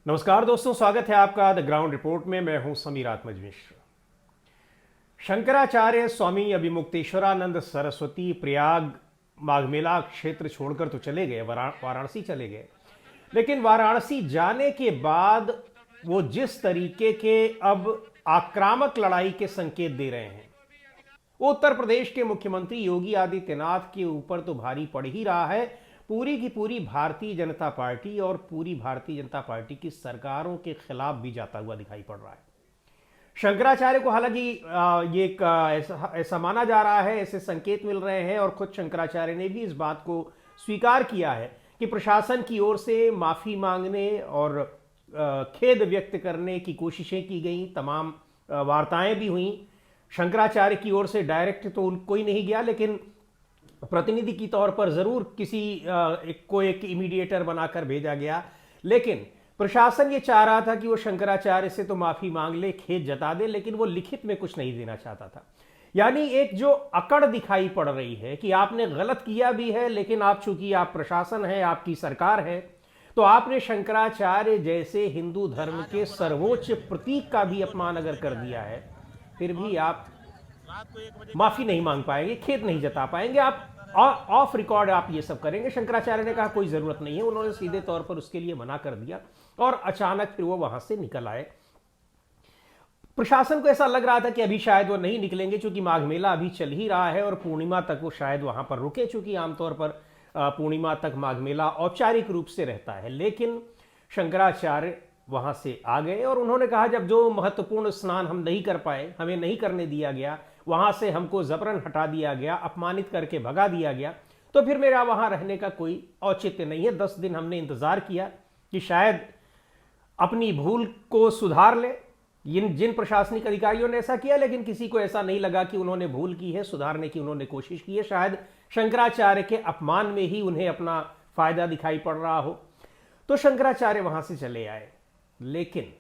नमस्कार दोस्तों, स्वागत है आपका द ग्राउंड रिपोर्ट में। मैं हूं समीर आत्मज मिश्र। शंकराचार्य स्वामी अभिमुक्तेश्वरानंद सरस्वती प्रयाग माघ मेला क्षेत्र छोड़कर तो चले गए, वाराणसी चले गए। लेकिन वाराणसी जाने के बाद वो जिस तरीके के अब आक्रामक लड़ाई के संकेत दे रहे हैं, वो उत्तर प्रदेश के मुख्यमंत्री योगी आदित्यनाथ के ऊपर तो भारी पड़ ही रहा है। पूरी की पूरी भारतीय जनता पार्टी और पूरी भारतीय जनता पार्टी की सरकारों के खिलाफ भी जाता हुआ दिखाई पड़ रहा है। शंकराचार्य को हालांकि ये एक ऐसा माना जा रहा है, ऐसे संकेत मिल रहे हैं और खुद शंकराचार्य ने भी इस बात को स्वीकार किया है कि प्रशासन की ओर से माफी मांगने और खेद व्यक्त करने की कोशिशें की गई, तमाम वार्ताएं भी हुई। शंकराचार्य की ओर से डायरेक्ट तो कोई नहीं गया, लेकिन प्रतिनिधि की तौर पर जरूर किसी को एक इमीडिएटर बनाकर भेजा गया। लेकिन प्रशासन ये चाह रहा था कि वो शंकराचार्य से तो माफी मांग ले, खेद जता दे, लेकिन वो लिखित में कुछ नहीं देना चाहता था। यानी एक जो अकड़ दिखाई पड़ रही है कि आपने गलत किया भी है, लेकिन आप चूंकि आप प्रशासन है, आपकी सरकार है, तो आपने शंकराचार्य जैसे हिंदू धर्म के सर्वोच्च प्रतीक का भी अपमान अगर कर दिया है, फिर भी आप माफी नहीं मांग पाएंगे, खेद नहीं जता पाएंगे, आप ऑफ रिकॉर्ड आप ये सब करेंगे। शंकराचार्य ने कहा कोई जरूरत नहीं है, उन्होंने सीधे तौर पर उसके लिए मना कर दिया और अचानक फिर वो वहां से निकल आए। प्रशासन को ऐसा लग रहा था कि अभी शायद वो नहीं निकलेंगे, क्योंकि माघ मेला अभी चल ही रहा है और पूर्णिमा तक वो शायद वहां पर रुके, चूंकि आमतौर पर पूर्णिमा तक माघ मेला औपचारिक रूप से रहता है। लेकिन शंकराचार्य वहां से आ गए और उन्होंने कहा जब जो महत्वपूर्ण स्नान हम नहीं कर पाए, हमें नहीं करने दिया गया, वहां से हमको जबरन हटा दिया गया, अपमानित करके भगा दिया गया, तो फिर मेरा वहां रहने का कोई औचित्य नहीं है। 10 दिन हमने इंतजार किया कि शायद अपनी भूल को सुधार ले। जिन प्रशासनिक अधिकारियों ने ऐसा किया, लेकिन किसी को ऐसा नहीं लगा कि उन्होंने भूल की है, सुधारने की उन्होंने कोशिश की है। शायद शंकराचार्य के अपमान में ही उन्हें अपना फायदा दिखाई पड़ रहा हो, तो शंकराचार्य वहां से चले आए। लेकिन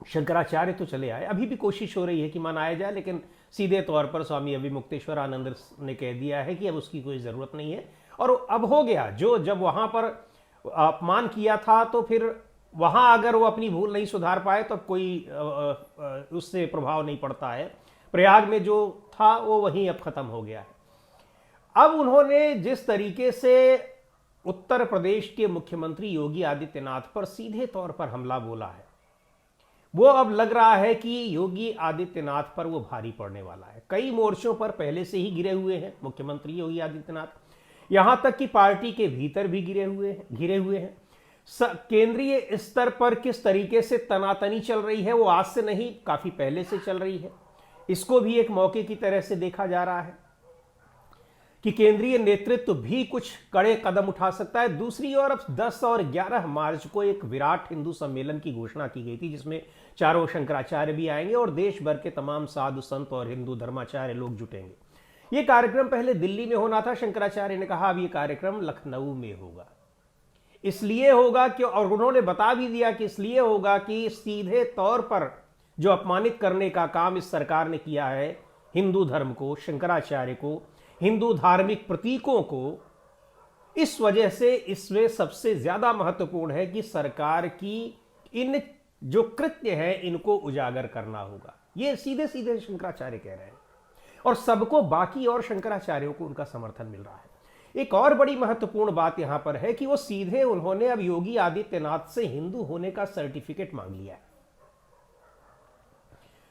शंकराचार्य तो चले आए, अभी भी कोशिश हो रही है कि मनाया जाए, लेकिन सीधे तौर पर स्वामी अभिमुक्तेश्वरानंद ने कह दिया है कि अब उसकी कोई जरूरत नहीं है। और अब हो गया, जो जब वहां पर अपमान किया था, तो फिर वहां अगर वो अपनी भूल नहीं सुधार पाए तो कोई उससे प्रभाव नहीं पड़ता है। प्रयाग में जो था वो वहीं अब खत्म हो गया है। अब उन्होंने जिस तरीके से उत्तर प्रदेश के मुख्यमंत्री योगी आदित्यनाथ पर सीधे तौर पर हमला बोला है, वो अब लग रहा है कि योगी आदित्यनाथ पर वो भारी पड़ने वाला है। कई मोर्चों पर पहले से ही गिरे हुए हैं मुख्यमंत्री योगी आदित्यनाथ, यहां तक कि पार्टी के भीतर भी घिरे हुए हैं। केंद्रीय स्तर पर किस तरीके से तनातनी चल रही है, वो आज से नहीं, काफी पहले से चल रही है। इसको भी एक मौके की तरह से देखा जा रहा है कि केंद्रीय नेतृत्व भी कुछ कड़े कदम उठा सकता है। दूसरी ओर अब 10 और 11 मार्च को एक विराट हिंदू सम्मेलन की घोषणा की गई थी, जिसमें चारों शंकराचार्य भी आएंगे और देश भर के तमाम साधु संत और हिंदू धर्माचार्य लोग जुटेंगे। यह कार्यक्रम पहले दिल्ली में होना था। शंकराचार्य ने कहा अब यह कार्यक्रम लखनऊ में होगा। इसलिए होगा कि, और उन्होंने बता भी दिया कि इसलिए होगा कि सीधे तौर पर जो अपमानित करने का काम इस सरकार ने किया है हिंदू धर्म को, शंकराचार्य को, हिंदू धार्मिक प्रतीकों को, इस वजह से इसमें सबसे ज्यादा महत्वपूर्ण है कि सरकार की इन जो कृत्य है इनको उजागर करना होगा। ये सीधे सीधे शंकराचार्य कह रहे हैं और सबको, बाकी और शंकराचार्यों को उनका समर्थन मिल रहा है। एक और बड़ी महत्वपूर्ण बात यहां पर है कि वो सीधे उन्होंने अब योगी आदित्यनाथ से हिंदू होने का सर्टिफिकेट मांग लिया है।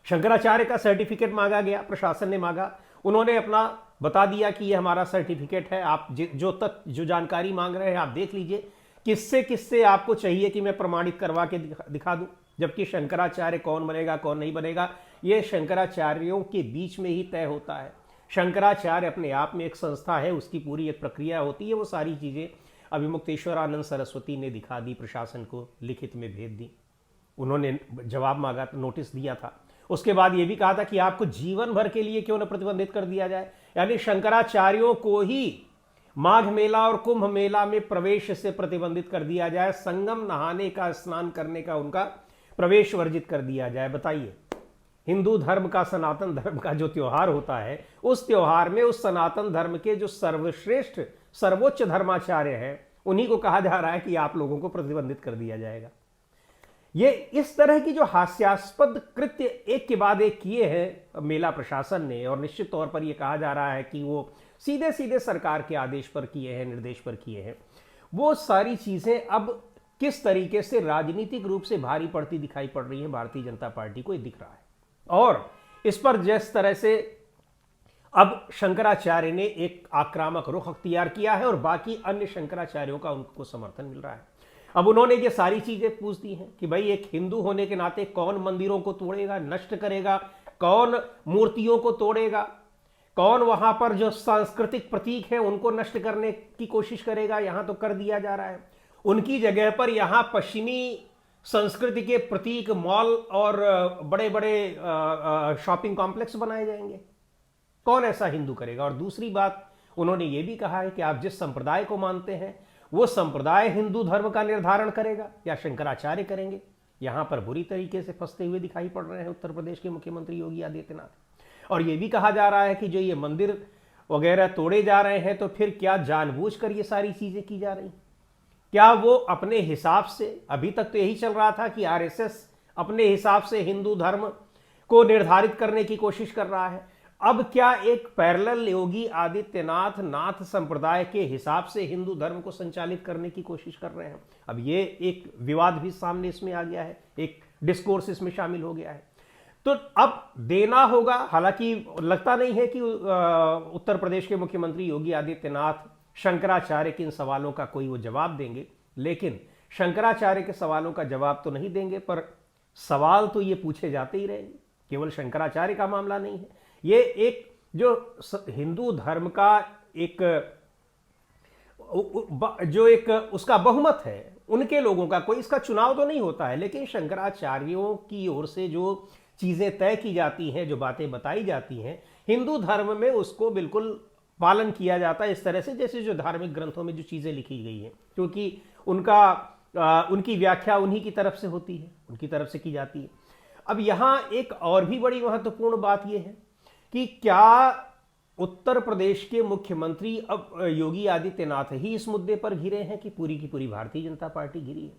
शंकराचार्य का सर्टिफिकेट मांगा गया, प्रशासन ने मांगा, उन्होंने अपना बता दिया कि ये हमारा सर्टिफिकेट है, आप जो जानकारी मांग रहे हैं आप देख लीजिए, किससे किससे आपको चाहिए कि मैं प्रमाणित करवा के दिखा दूं। जबकि शंकराचार्य कौन बनेगा कौन नहीं बनेगा, ये शंकराचार्यों के बीच में ही तय होता है। शंकराचार्य अपने आप में एक संस्था है, उसकी पूरी एक प्रक्रिया होती है। वो सारी चीजें अभिमुक्तेश्वरानंद सरस्वती ने दिखा दी, प्रशासन को लिखित में भेज दी। उन्होंने जवाब मांगा, नोटिस दिया था। उसके बाद यह भी कहा था कि आपको जीवन भर के लिए क्यों न प्रतिबंधित कर दिया जाए। यानी शंकराचार्यों को ही माघ मेला और कुंभ मेला में प्रवेश से प्रतिबंधित कर दिया जाए, संगम नहाने का, स्नान करने का उनका प्रवेश वर्जित कर दिया जाए। बताइए, हिंदू धर्म का, सनातन धर्म का जो त्योहार होता है, उस त्योहार में उस सनातन धर्म के जो सर्वश्रेष्ठ सर्वोच्च धर्माचार्य हैं, उन्हीं को कहा जा रहा है कि आप लोगों को प्रतिबंधित कर दिया जाएगा। ये इस तरह की जो हास्यास्पद कृत्य एक के बाद एक किए हैं मेला प्रशासन ने, और निश्चित तौर पर यह कहा जा रहा है कि वो सीधे सीधे सरकार के आदेश पर किए हैं, निर्देश पर किए हैं, वो सारी चीजें अब किस तरीके से राजनीतिक रूप से भारी पड़ती दिखाई पड़ रही है भारतीय जनता पार्टी को, ये दिख रहा है। और इस पर जिस तरह से अब शंकराचार्य ने एक आक्रामक रुख अख्तियार किया है और बाकी अन्य शंकराचार्यों का उनको समर्थन मिल रहा है। अब उन्होंने ये सारी चीजें पूछ दी हैं कि भाई एक हिंदू होने के नाते कौन मंदिरों को तोड़ेगा, नष्ट करेगा, कौन मूर्तियों को तोड़ेगा, कौन वहां पर जो सांस्कृतिक प्रतीक हैं उनको नष्ट करने की कोशिश करेगा। यहां तो कर दिया जा रहा है, उनकी जगह पर यहां पश्चिमी संस्कृति के प्रतीक मॉल और बड़े बड़े शॉपिंग कॉम्प्लेक्स बनाए जाएंगे। कौन ऐसा हिंदू करेगा? और दूसरी बात उन्होंने ये भी कहा है कि आप जिस संप्रदाय को मानते हैं वो संप्रदाय हिंदू धर्म का निर्धारण करेगा या शंकराचार्य करेंगे। यहां पर बुरी तरीके से फंसते हुए दिखाई पड़ रहे हैं उत्तर प्रदेश के मुख्यमंत्री योगी आदित्यनाथ। और यह भी कहा जा रहा है कि जो ये मंदिर वगैरह तोड़े जा रहे हैं तो फिर क्या जानबूझकर ये सारी चीजें की जा रही, क्या वो अपने हिसाब से, अभी तक तो यही चल रहा था कि आरएसएस अपने हिसाब से हिंदू धर्म को निर्धारित करने की कोशिश कर रहा है, अब क्या एक पैरेलल योगी आदित्यनाथ नाथ संप्रदाय के हिसाब से हिंदू धर्म को संचालित करने की कोशिश कर रहे हैं? अब ये एक विवाद भी सामने इसमें आ गया है, एक डिस्कोर्स इसमें शामिल हो गया है। तो अब देना होगा, हालांकि लगता नहीं है कि उत्तर प्रदेश के मुख्यमंत्री योगी आदित्यनाथ शंकराचार्य के इन सवालों का कोई वो जवाब देंगे, लेकिन शंकराचार्य के सवालों का जवाब तो नहीं देंगे, पर सवाल तो ये पूछे जाते ही रहेंगे। केवल शंकराचार्य का मामला नहीं है, ये एक जो हिंदू धर्म का एक उसका बहुमत है, उनके लोगों का, कोई इसका चुनाव तो नहीं होता है, लेकिन शंकराचार्यों की ओर से जो चीजें तय की जाती हैं, जो बातें बताई जाती हैं, हिंदू धर्म में उसको बिल्कुल पालन किया जाता है इस तरह से जैसे जो धार्मिक ग्रंथों में जो चीजें लिखी गई हैं, क्योंकि उनकी व्याख्या उन्हीं की तरफ से होती है, उनकी तरफ से की जाती है। अब यहां एक और भी बड़ी महत्वपूर्ण बात यह है कि क्या उत्तर प्रदेश के मुख्यमंत्री अब योगी आदित्यनाथ ही इस मुद्दे पर घिरे हैं कि पूरी की पूरी भारतीय जनता पार्टी घिरी है?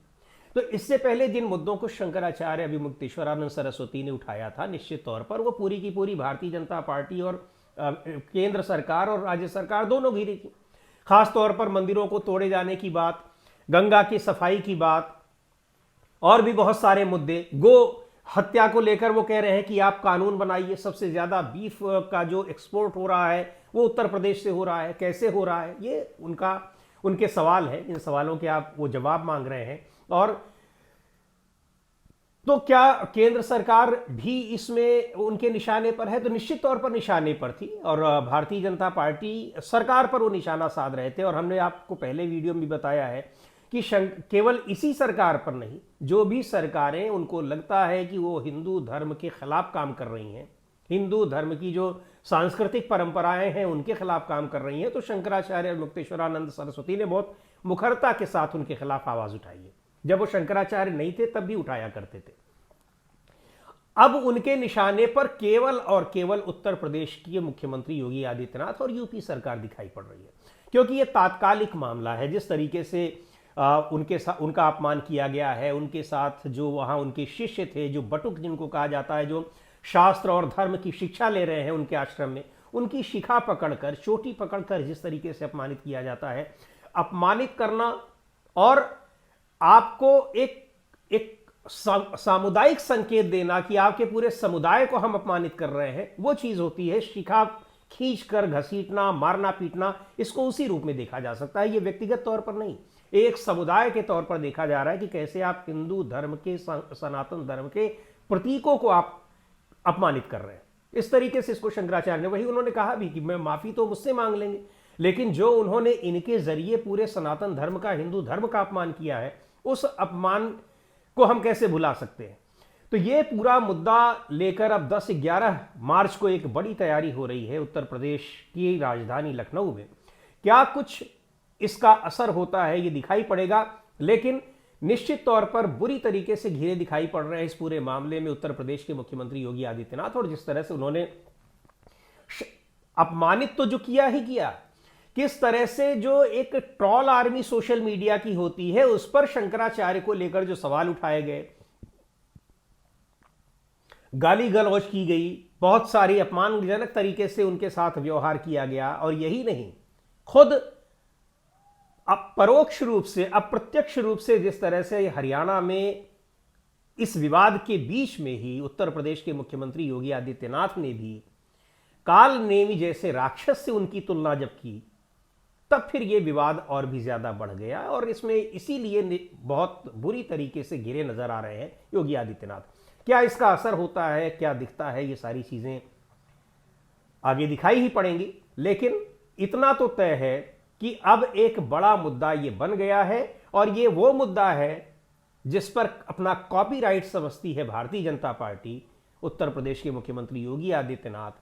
तो इससे पहले जिन मुद्दों को शंकराचार्य अभिमुक्तेश्वरानंद सरस्वती ने उठाया था, निश्चित तौर पर वो पूरी की पूरी भारतीय जनता पार्टी और केंद्र सरकार और राज्य सरकार दोनों घिरी थी। खासतौर पर मंदिरों को तोड़े जाने की बात, गंगा की सफाई की बात, और भी बहुत सारे मुद्दे, गो हत्या को लेकर वो कह रहे हैं कि आप कानून बनाइए। सबसे ज्यादा बीफ का जो एक्सपोर्ट हो रहा है वो उत्तर प्रदेश से हो रहा है, कैसे हो रहा है, ये उनके सवाल है। इन सवालों के आप वो जवाब मांग रहे हैं। और तो क्या केंद्र सरकार भी इसमें उनके निशाने पर है? तो निश्चित तौर पर निशाने पर थी, और भारतीय जनता पार्टी सरकार पर वो निशाना साध रहे थे। और हमने आपको पहले वीडियो में भी बताया है कि केवल इसी सरकार पर नहीं, जो भी सरकारें उनको लगता है कि वो हिंदू धर्म के खिलाफ काम कर रही हैं, हिंदू धर्म की जो सांस्कृतिक परंपराएं हैं उनके खिलाफ काम कर रही हैं, तो शंकराचार्य मुक्तेश्वरानंद सरस्वती ने बहुत मुखरता के साथ उनके खिलाफ आवाज उठाई है। जब वो शंकराचार्य नहीं थे तब भी उठाया करते थे। अब उनके निशाने पर केवल और केवल उत्तर प्रदेश के मुख्यमंत्री योगी आदित्यनाथ और यूपी सरकार दिखाई पड़ रही है, क्योंकि यह तात्कालिक मामला है। जिस तरीके से उनका अपमान किया गया है, उनके साथ जो वहां उनके शिष्य थे, जो बटुक जिनको कहा जाता है, जो शास्त्र और धर्म की शिक्षा ले रहे हैं उनके आश्रम में, उनकी शिखा पकड़कर, चोटी पकड़कर जिस तरीके से अपमानित किया जाता है, अपमानित करना और आपको एक सामुदायिक संकेत देना कि आपके पूरे समुदाय को हम अपमानित कर रहे हैं, वो चीज होती है शिखा खींचकर घसीटना, मारना, पीटना। इसको उसी रूप में देखा जा सकता है, ये व्यक्तिगत तौर पर नहीं, एक समुदाय के तौर पर देखा जा रहा है कि कैसे आप हिंदू धर्म के, सनातन धर्म के प्रतीकों को आप अपमानित कर रहे हैं। इस तरीके से इसको शंकराचार्य ने, वही उन्होंने कहा भी कि मैं माफी तो मुझसे मांग लेंगे, लेकिन जो उन्होंने इनके जरिए पूरे सनातन धर्म का, हिंदू धर्म का अपमान किया है, उस अपमान को हम कैसे भुला सकते हैं? तो ये पूरा मुद्दा लेकर अब 10-11 मार्च को एक बड़ी तैयारी हो रही है उत्तर प्रदेश की राजधानी लखनऊ में। क्या कुछ इसका असर होता है ये दिखाई पड़ेगा, लेकिन निश्चित तौर पर बुरी तरीके से घिरे दिखाई पड़ रहे हैं इस पूरे मामले में उत्तर प्रदेश के मुख्यमंत्री योगी आदित्यनाथ। और जिस तरह से उन्होंने अपमानित तो जो किया ही किया, किस तरह से जो एक ट्रॉल आर्मी सोशल मीडिया की होती है उस पर शंकराचार्य को लेकर जो सवाल उठाए गए, गाली गलौज की गई, बहुत सारी अपमानजनक तरीके से उनके साथ व्यवहार किया गया। और यही नहीं, खुद परोक्ष रूप से, अप्रत्यक्ष रूप से जिस तरह से हरियाणा में इस विवाद के बीच में ही उत्तर प्रदेश के मुख्यमंत्री योगी आदित्यनाथ ने भी काल नेमी जैसे राक्षस से उनकी तुलना जब की, तब फिर यह विवाद और भी ज्यादा बढ़ गया। और इसमें इसीलिए बहुत बुरी तरीके से घिरे नजर आ रहे हैं योगी आदित्यनाथ। क्या इसका असर होता है, क्या दिखता है, ये सारी चीजें आगे दिखाई ही पड़ेंगी। लेकिन इतना तो तय है कि अब एक बड़ा मुद्दा ये बन गया है, और ये वो मुद्दा है जिस पर अपना कॉपीराइट समझती है भारतीय जनता पार्टी, उत्तर प्रदेश के मुख्यमंत्री योगी आदित्यनाथ,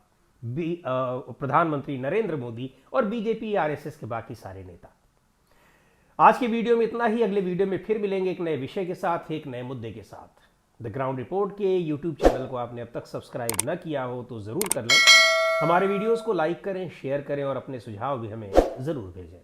प्रधानमंत्री नरेंद्र मोदी और बीजेपी आरएसएस के बाकी सारे नेता। आज की वीडियो में इतना ही। अगले वीडियो में फिर मिलेंगे एक नए विषय के साथ, एक नए मुद्दे के साथ। द ग्राउंड रिपोर्ट के यूट्यूब चैनल को आपने अब तक सब्सक्राइब न किया हो तो जरूर कर लें। हमारे वीडियोस को लाइक करें, शेयर करें और अपने सुझाव भी हमें जरूर भेजें।